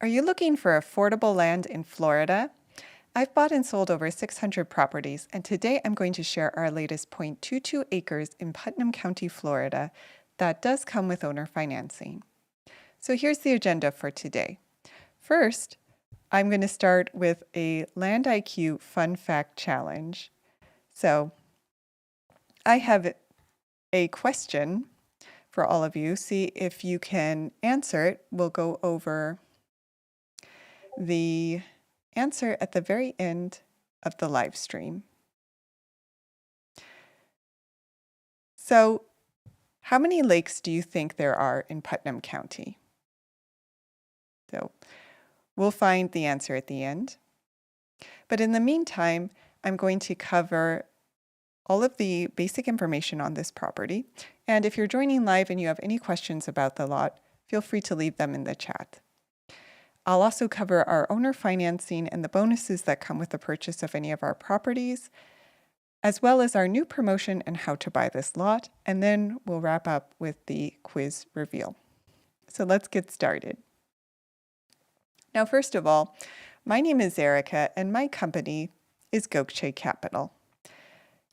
Are you looking for affordable land in Florida? I've bought and sold over 600 properties, and today I'm going to share our latest 0.22 acres in Putnam County, Florida, that does come with owner financing. So here's the agenda for today. First, I'm going to start with a Land IQ Fun Fact Challenge. So I have a question for all of you. See if you can answer it. We'll go over the answer at the very end of the live stream. So, how many lakes do you think there are in Putnam County? So, we'll find the answer at the end. But in the meantime, I'm going to cover all of the basic information on this property. And if you're joining live and you have any questions about the lot, feel free to leave them in the chat. I'll also cover our owner financing and the bonuses that come with the purchase of any of our properties, as well as our new promotion and how to buy this lot, and then we'll wrap up with the quiz reveal. So let's get started. Now, first of all, my name is Erica, and my company is Gokche Capital.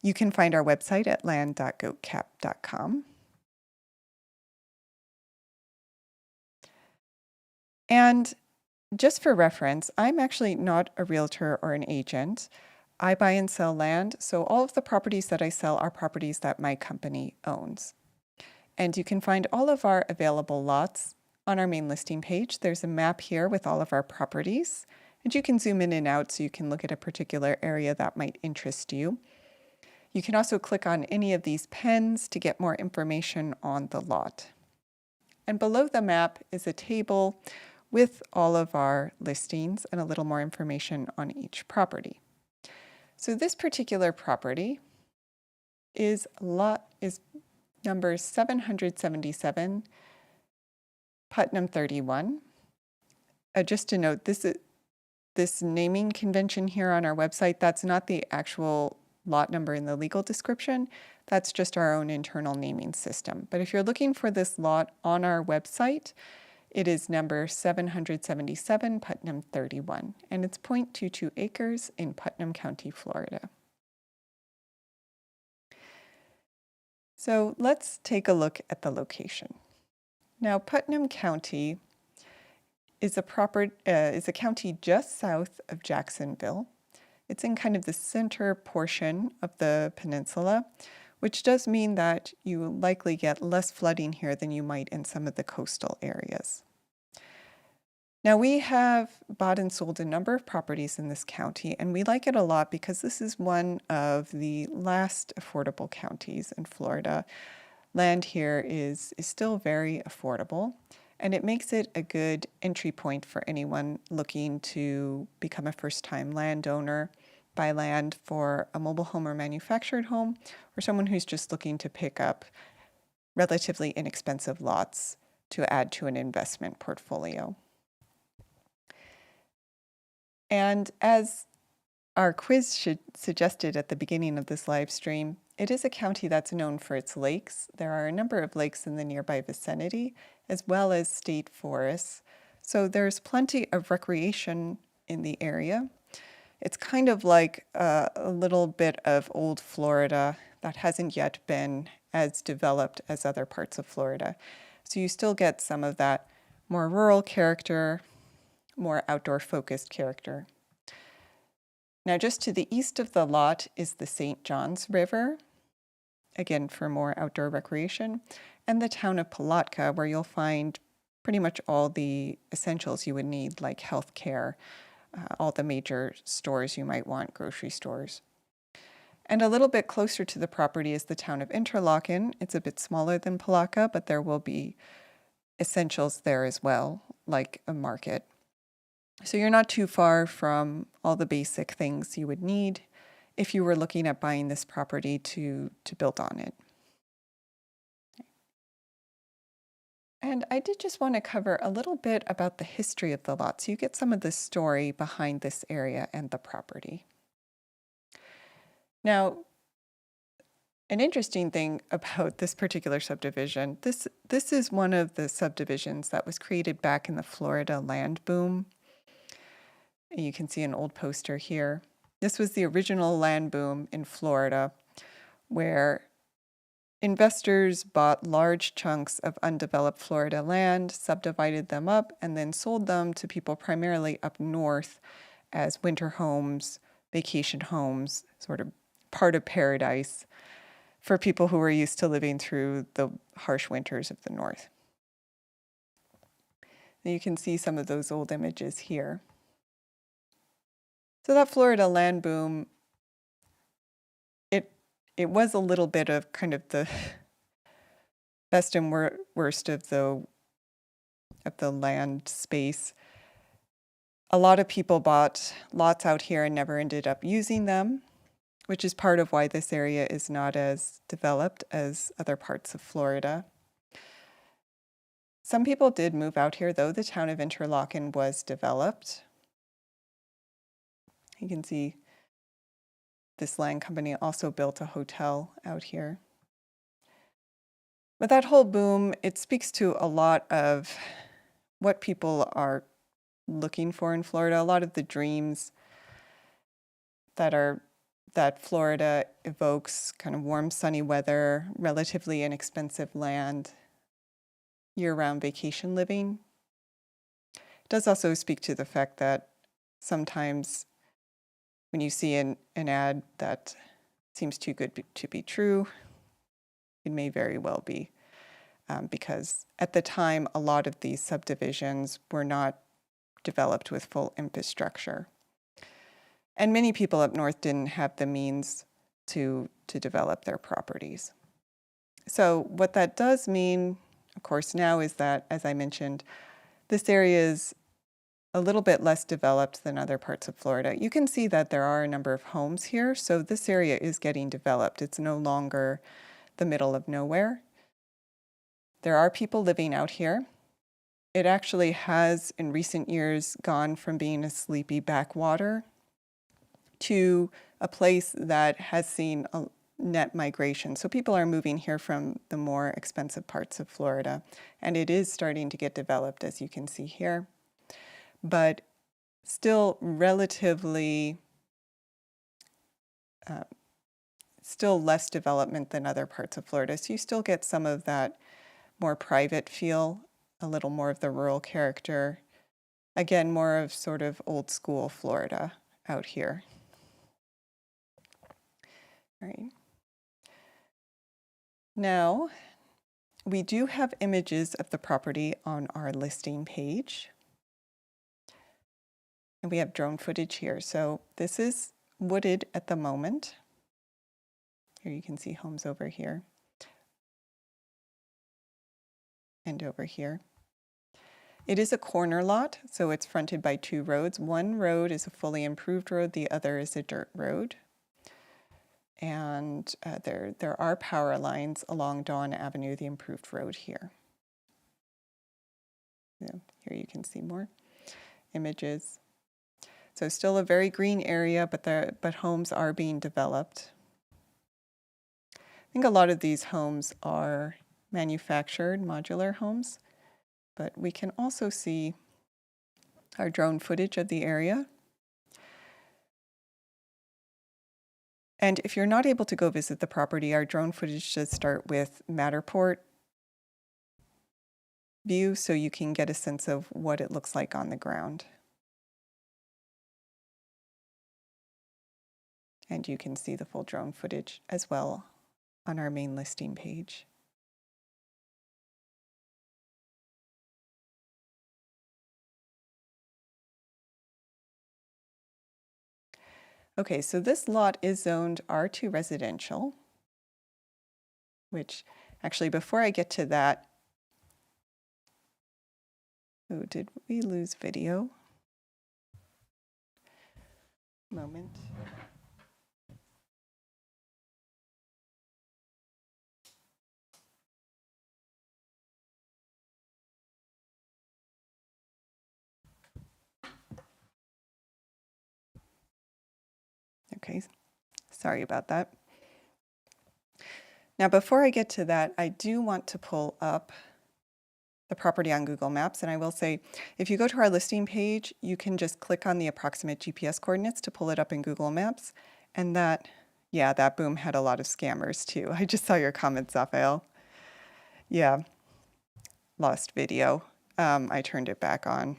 You can find our website at land.gokcap.com. And just for reference, I'm actually not a realtor or an agent. I buy and sell land, so all of the properties that I sell are properties that my company owns. And you can find all of our available lots on our main listing page. There's a map here with all of our properties, and you can zoom in and out so you can look at a particular area that might interest you. You can also click on any of these pens to get more information on the lot. And below the map is a table with all of our listings and a little more information on each property. So this particular property is number 777, Putnam 31. Just to note, this naming convention here on our website, that's not the actual lot number in the legal description. That's just our own internal naming system. But if you're looking for this lot on our website, it is number 777, Putnam 31, and it's 0.22 acres in Putnam County, Florida. So let's take a look at the location. Now, Putnam County is a county just south of Jacksonville. It's in kind of the center portion of the peninsula, which does mean that you likely get less flooding here than you might in some of the coastal areas. Now, we have bought and sold a number of properties in this county, and we like it a lot because this is one of the last affordable counties in Florida. Land here is still very affordable, and it makes it a good entry point for anyone looking to become a first-time landowner, buy land for a mobile home or manufactured home, or someone who's just looking to pick up relatively inexpensive lots to add to an investment portfolio. And as our quiz suggested at the beginning of this live stream, it is a county that's known for its lakes. There are a number of lakes in the nearby vicinity, as well as state forests. So there's plenty of recreation in the area. It's kind of like a little bit of old Florida that hasn't yet been as developed as other parts of Florida. So you still get some of that more rural character, more outdoor-focused character. Now, just to the east of the lot is the St. Johns River, again for more outdoor recreation, and the town of Palatka, where you'll find pretty much all the essentials you would need, like healthcare, all the major stores you might want, grocery stores. And a little bit closer to the property is the town of Interlaken. It's a bit smaller than Palatka, but there will be essentials there as well, like a market. So you're not too far from all the basic things you would need if you were looking at buying this property to build on it. And I did just want to cover a little bit about the history of the lot, so you get some of the story behind this area and the property. Now, An interesting thing about this particular subdivision, this is one of the subdivisions that was created back in the Florida land boom. You can see an old poster here. This was the original land boom in Florida, where investors bought large chunks of undeveloped Florida land, subdivided them up, and then sold them to people primarily up north as winter homes, vacation homes, sort of part of paradise for people who were used to living through the harsh winters of the north. And you can see some of those old images here. So that Florida land boom, it was a little bit of kind of the best and worst of the land space. A lot of people bought lots out here and never ended up using them, which is part of why this area is not as developed as other parts of Florida. Some people did move out here, though. The town of Interlaken was developed. You can see this land company also built a hotel out here. But that whole boom, it speaks to a lot of what people are looking for in Florida, a lot of the dreams that Florida evokes, kind of warm, sunny weather, relatively inexpensive land, year-round vacation living. It does also speak to the fact that sometimes when you see an ad that seems too good to be true, it may very well be, because at the time, a lot of these subdivisions were not developed with full infrastructure. And many people up north didn't have the means to develop their properties. So what that does mean, of course, now is that, as I mentioned, this area is a little bit less developed than other parts of Florida. You can see that there are a number of homes here, so this area is getting developed. It's no longer the middle of nowhere. There are people living out here. It actually has, in recent years, gone from being a sleepy backwater to a place that has seen a net migration. So people are moving here from the more expensive parts of Florida, and it is starting to get developed, as you can see here. But still relatively, still less development than other parts of Florida. So you still get some of that more private feel, a little more of the rural character. Again, more of sort of old school Florida out here. All right. Now, we do have images of the property on our listing page. And we have drone footage here. So this is wooded at the moment. Here you can see homes over here and over here. It is a corner lot, so it's fronted by two roads. One road is a fully improved road, the other is a dirt road. And there are power lines along Dawn Avenue, the improved road here. Yeah, here you can see more images. So still a very green area, but homes are being developed. I think a lot of these homes are manufactured modular homes, but we can also see our drone footage of the area. And if you're not able to go visit the property, our drone footage does start with Matterport view, so you can get a sense of what it looks like on the ground. And you can see the full drone footage as well on our main listing page. Okay, so this lot is zoned R2 residential, which actually before I get to that, oh, did we lose video? Moment. Okay, sorry about that. Now, before I get to that, I do want to pull up the property on Google Maps. And I will say, if you go to our listing page, you can just click on the approximate GPS coordinates to pull it up in Google Maps. And that, yeah, that boom had a lot of scammers too. I just saw your comments, Raphael. Yeah, lost video. I turned it back on.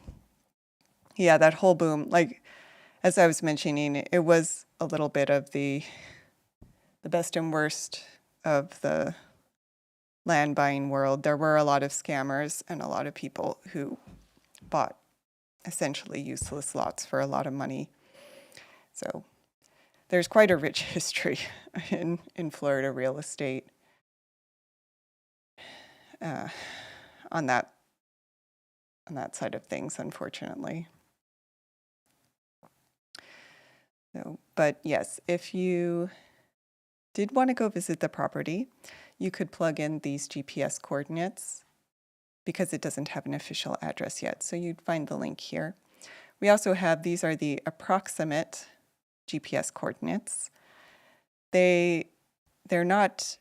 Yeah, that whole boom, like as I was mentioning, it was a little bit of the best and worst of the land buying world. There were a lot of scammers and a lot of people who bought essentially useless lots for a lot of money. So there's quite a rich history in Florida real estate on that side of things, unfortunately. So, but yes, if you did want to go visit the property, you could plug in these GPS coordinates because it doesn't have an official address yet. So you'd find the link here. We also have, these are the approximate GPS coordinates. They're not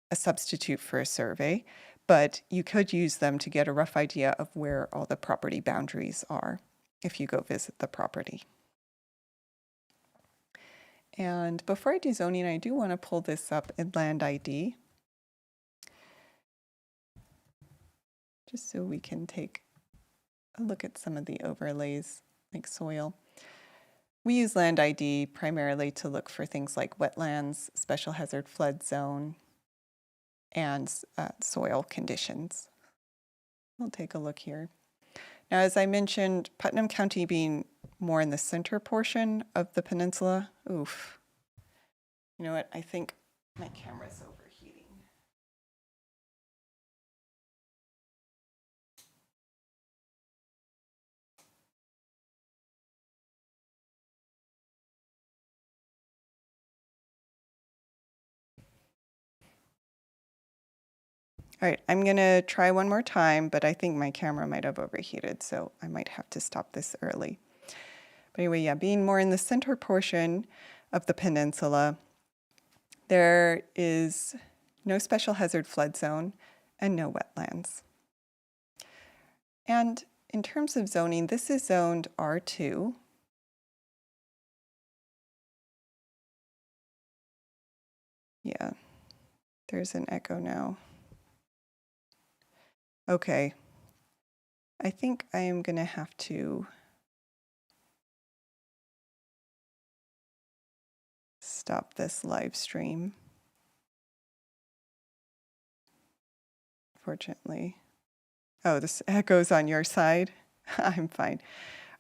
a substitute for a survey, but you could use them to get a rough idea of where all the property boundaries are if you go visit the property. And before I do zoning, I do want to pull this up in Land ID, just so we can take a look at some of the overlays, like soil. We use Land ID primarily to look for things like wetlands, special hazard flood zone, and soil conditions. We'll take a look here. Now, as I mentioned, Putnam County being more in the center portion of the peninsula, oof. You know what, I think my camera's overheating. All right, I'm gonna try one more time, but I think my camera might have overheated, so I might have to stop this early. But anyway, yeah, being more in the center portion of the peninsula, there is no special hazard flood zone and no wetlands. And in terms of zoning, this is zoned R2. Yeah, there's an echo now. Okay, I think I am gonna have to stop this live stream, fortunately. Oh, this echoes on your side? I'm fine.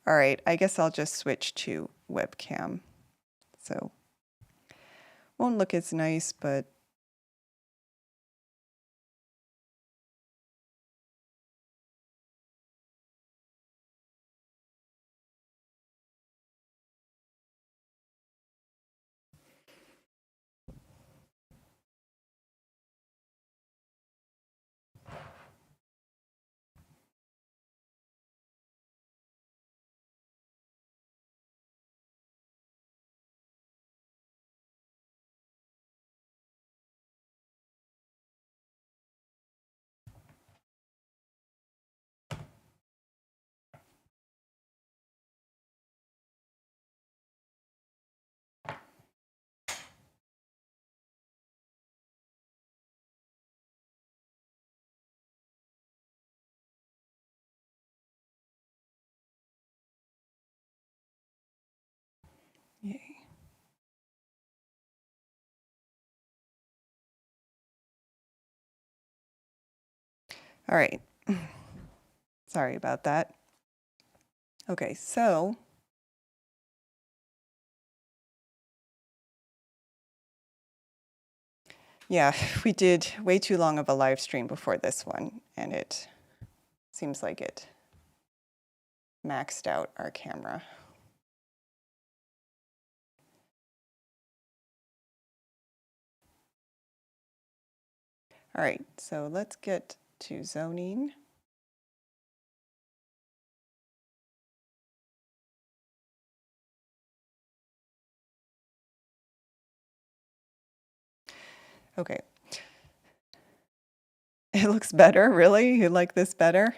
All right, I guess I'll just switch to webcam. So, won't look as nice, but yay. All right, sorry about that. Okay, so yeah, we did way too long of a live stream before this one, and it seems like it maxed out our camera. All right, so let's get to zoning. Okay, It looks better, really? You like this better?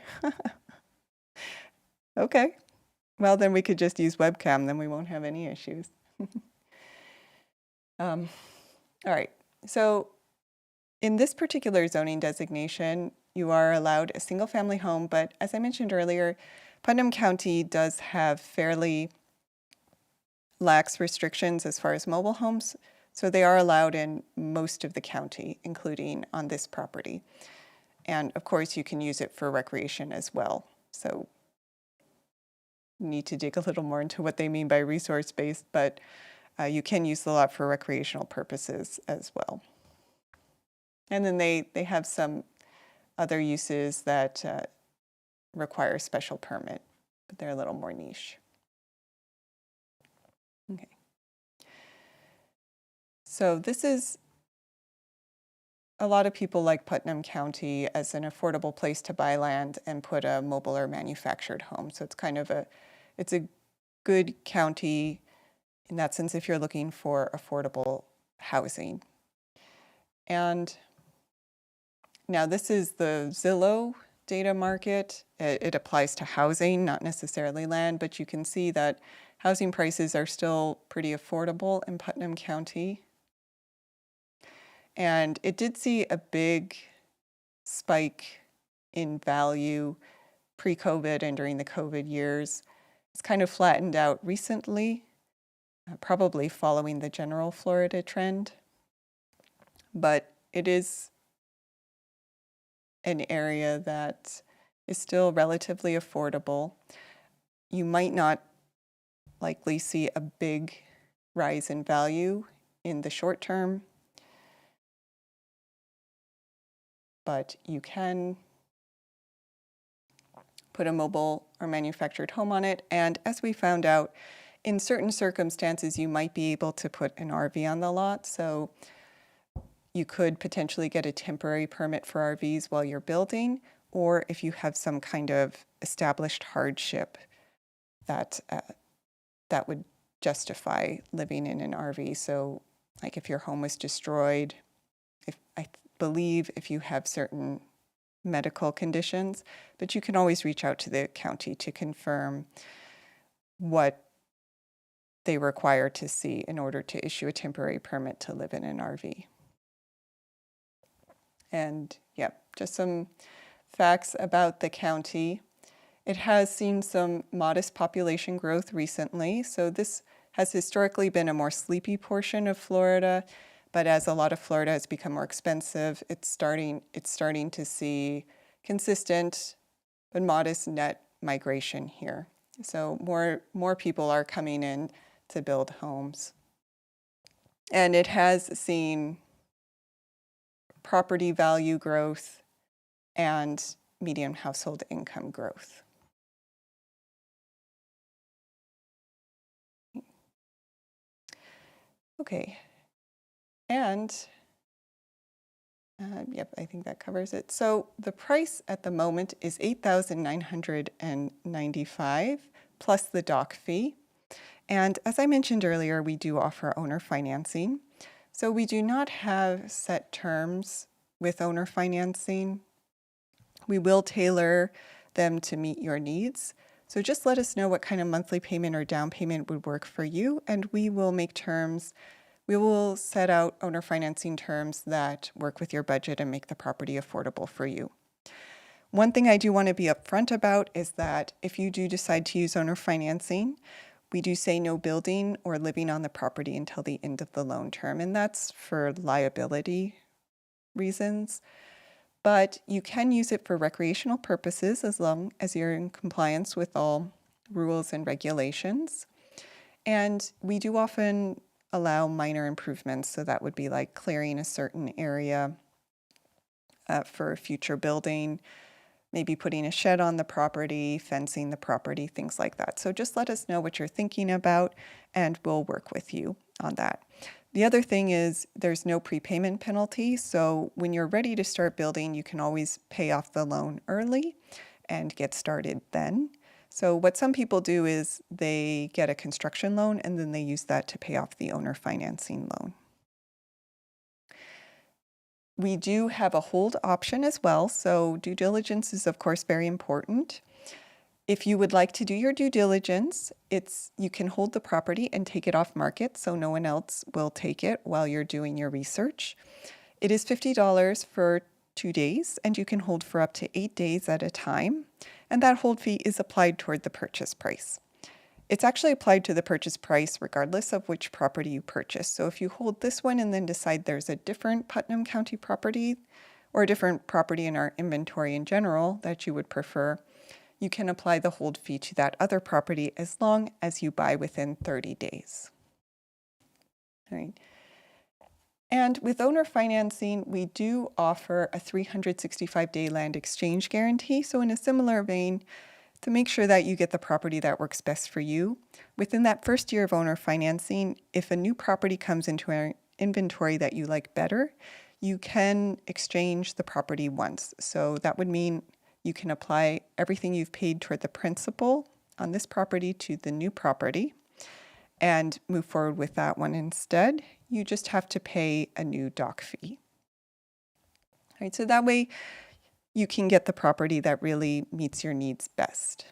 Okay. Well, then we could just use webcam, then we won't have any issues. All right. So in this particular zoning designation, you are allowed a single-family home, but as I mentioned earlier, Putnam County does have fairly lax restrictions as far as mobile homes, so they are allowed in most of the county, including on this property. And of course, you can use it for recreation as well. So you need to dig a little more into what they mean by resource-based, but you can use the lot for recreational purposes as well. And then they have some other uses that require a special permit, but they're a little more niche. Okay. So this is, a lot of people like Putnam County as an affordable place to buy land and put a mobile or manufactured home. So it's kind of it's a good county in that sense if you're looking for affordable housing. And now this is the Zillow data market. It applies to housing, not necessarily land, but you can see that housing prices are still pretty affordable in Putnam County. And it did see a big spike in value pre-COVID and during the COVID years. It's kind of flattened out recently, probably following the general Florida trend. But it is an area that is still relatively affordable. You might not likely see a big rise in value in the short term, but you can put a mobile or manufactured home on it. And as we found out, in certain circumstances, you might be able to put an RV on the lot. So you could potentially get a temporary permit for RVs while you're building, or if you have some kind of established hardship that that would justify living in an RV. So like if your home was destroyed, I believe if you have certain medical conditions, but you can always reach out to the county to confirm what they require to see in order to issue a temporary permit to live in an RV. And yeah, just some facts about the county. It has seen some modest population growth recently. So this has historically been a more sleepy portion of Florida, but as a lot of Florida has become more expensive, it's starting to see consistent but modest net migration here. So more people are coming in to build homes. And it has seen property value growth and median household income growth. Okay, and yep, I think that covers it. So the price at the moment is $8,995 plus the dock fee. And as I mentioned earlier, we do offer owner financing. So we do not have set terms with owner financing. We will tailor them to meet your needs. So just let us know what kind of monthly payment or down payment would work for you, and we will make terms. We will set out owner financing terms that work with your budget and make the property affordable for you. One thing I do want to be upfront about is that if you do decide to use owner financing, we do say no building or living on the property until the end of the loan term, and that's for liability reasons. But you can use it for recreational purposes as long as you're in compliance with all rules and regulations. And we do often allow minor improvements, so that would be like clearing a certain area for future building, maybe putting a shed on the property, fencing the property, things like that. So just let us know what you're thinking about and we'll work with you on that. The other thing is there's no prepayment penalty, so when you're ready to start building, you can always pay off the loan early and get started then. So what some people do is they get a construction loan and then they use that to pay off the owner financing loan. We do have a hold option as well, so due diligence is of course very important. If you would like to do your due diligence, you can hold the property and take it off market so no one else will take it while you're doing your research. It is $50 for 2 days, and you can hold for up to 8 days at a time, and that hold fee is applied toward the purchase price. It's actually applied to the purchase price regardless of which property you purchase. So if you hold this one and then decide there's a different Putnam County property or a different property in our inventory in general that you would prefer, you can apply the hold fee to that other property as long as you buy within 30 days. All right. And with owner financing, we do offer a 365-day land exchange guarantee. So in a similar vein, to make sure that you get the property that works best for you, within that first year of owner financing, if a new property comes into our inventory that you like better, you can exchange the property once. So that would mean you can apply everything you've paid toward the principal on this property to the new property and move forward with that one instead. You just have to pay a new dock fee. All right, so that way you can get the property that really meets your needs best.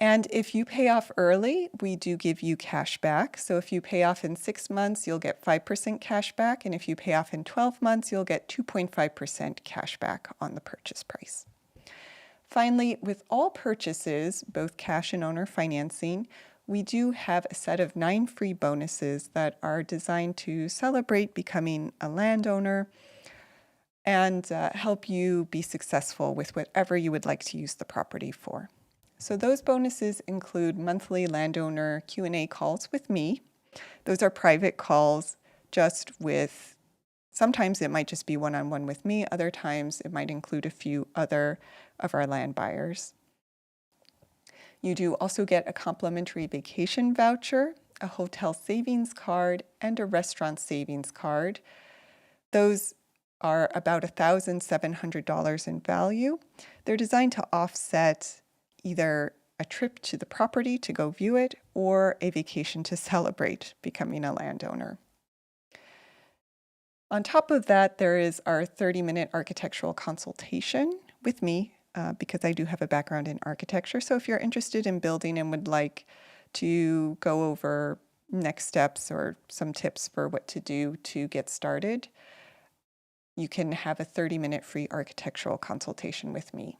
And if you pay off early, we do give you cash back. So if you pay off in 6 months, you'll get 5% cash back. And if you pay off in 12 months, you'll get 2.5% cash back on the purchase price. Finally, with all purchases, both cash and owner financing, we do have a set of 9 free bonuses that are designed to celebrate becoming a landowner and help you be successful with whatever you would like to use the property for. So those bonuses include monthly landowner Q&A calls with me. Those are private calls just with, sometimes it might just be one-on-one with me, other times it might include a few other of our land buyers. You do also get a complimentary vacation voucher, a hotel savings card, and a restaurant savings card. Those are about $1,700 in value. They're designed to offset either a trip to the property to go view it or a vacation to celebrate becoming a landowner. On top of that, there is our 30-minute architectural consultation with me because I do have a background in architecture. So if you're interested in building and would like to go over next steps or some tips for what to do to get started, you can have a 30-minute free architectural consultation with me.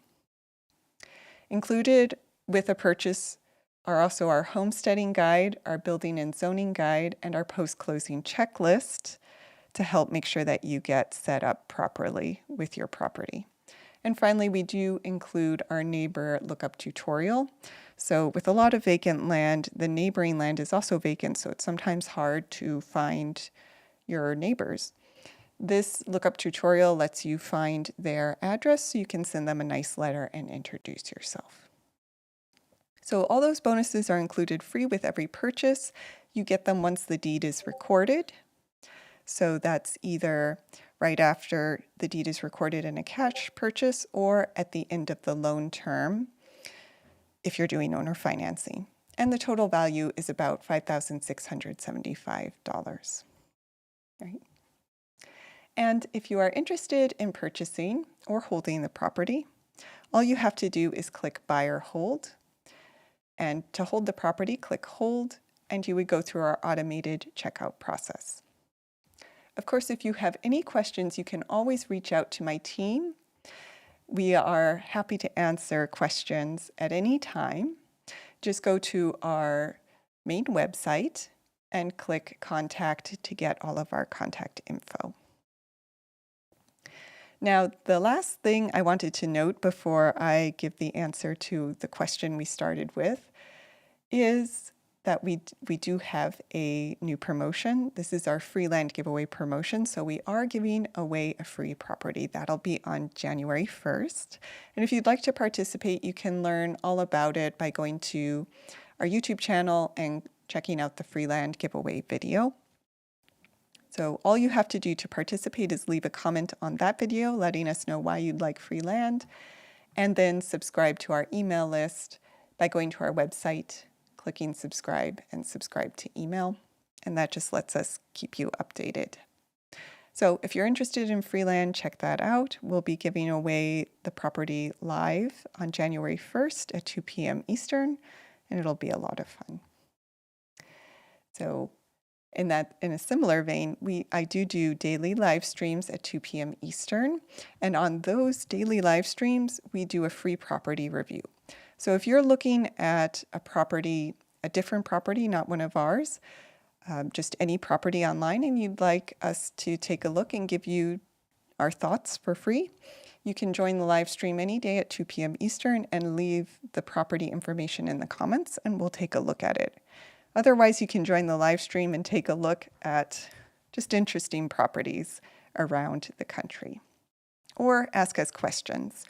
Included with a purchase are also our homesteading guide, our building and zoning guide, and our post-closing checklist to help make sure that you get set up properly with your property. And finally, we do include our neighbor lookup tutorial. So with a lot of vacant land, the neighboring land is also vacant, so it's sometimes hard to find your neighbors. This lookup tutorial lets you find their address so you can send them a nice letter and introduce yourself. So all those bonuses are included free with every purchase. You get them once the deed is recorded. So that's either right after the deed is recorded in a cash purchase or at the end of the loan term if you're doing owner financing. And the total value is about $5,675. Right? And if you are interested in purchasing or holding the property, all you have to do is click Buy or Hold. And to hold the property, click Hold, and you would go through our automated checkout process. Of course, if you have any questions, you can always reach out to my team. We are happy to answer questions at any time. Just go to our main website and click Contact to get all of our contact info. Now, the last thing I wanted to note before I give the answer to the question we started with is that we do have a new promotion. This is our free land giveaway promotion. So we are giving away a free property. That'll be on January 1st. And if you'd like to participate, you can learn all about it by going to our YouTube channel and checking out the free land giveaway video. So all you have to do to participate is leave a comment on that video letting us know why you'd like free land, and then subscribe to our email list by going to our website, clicking subscribe, and subscribe to email. And that just lets us keep you updated. So if you're interested in free land, check that out. We'll be giving away the property live on January 1st at 2 p.m. Eastern, and it'll be a lot of fun. So in a similar vein, I do daily live streams at 2 p.m. Eastern, and on those daily live streams, we do a free property review. So if you're looking at a property, a different property, not one of ours, just any property online, and you'd like us to take a look and give you our thoughts for free, you can join the live stream any day at 2 p.m. Eastern and leave the property information in the comments, and we'll take a look at it. Otherwise, you can join the live stream and take a look at just interesting properties around the country, or ask us questions.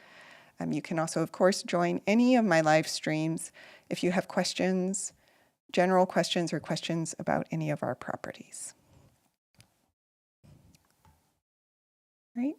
You can also, of course, join any of my live streams if you have questions, general questions, or questions about any of our properties. Right?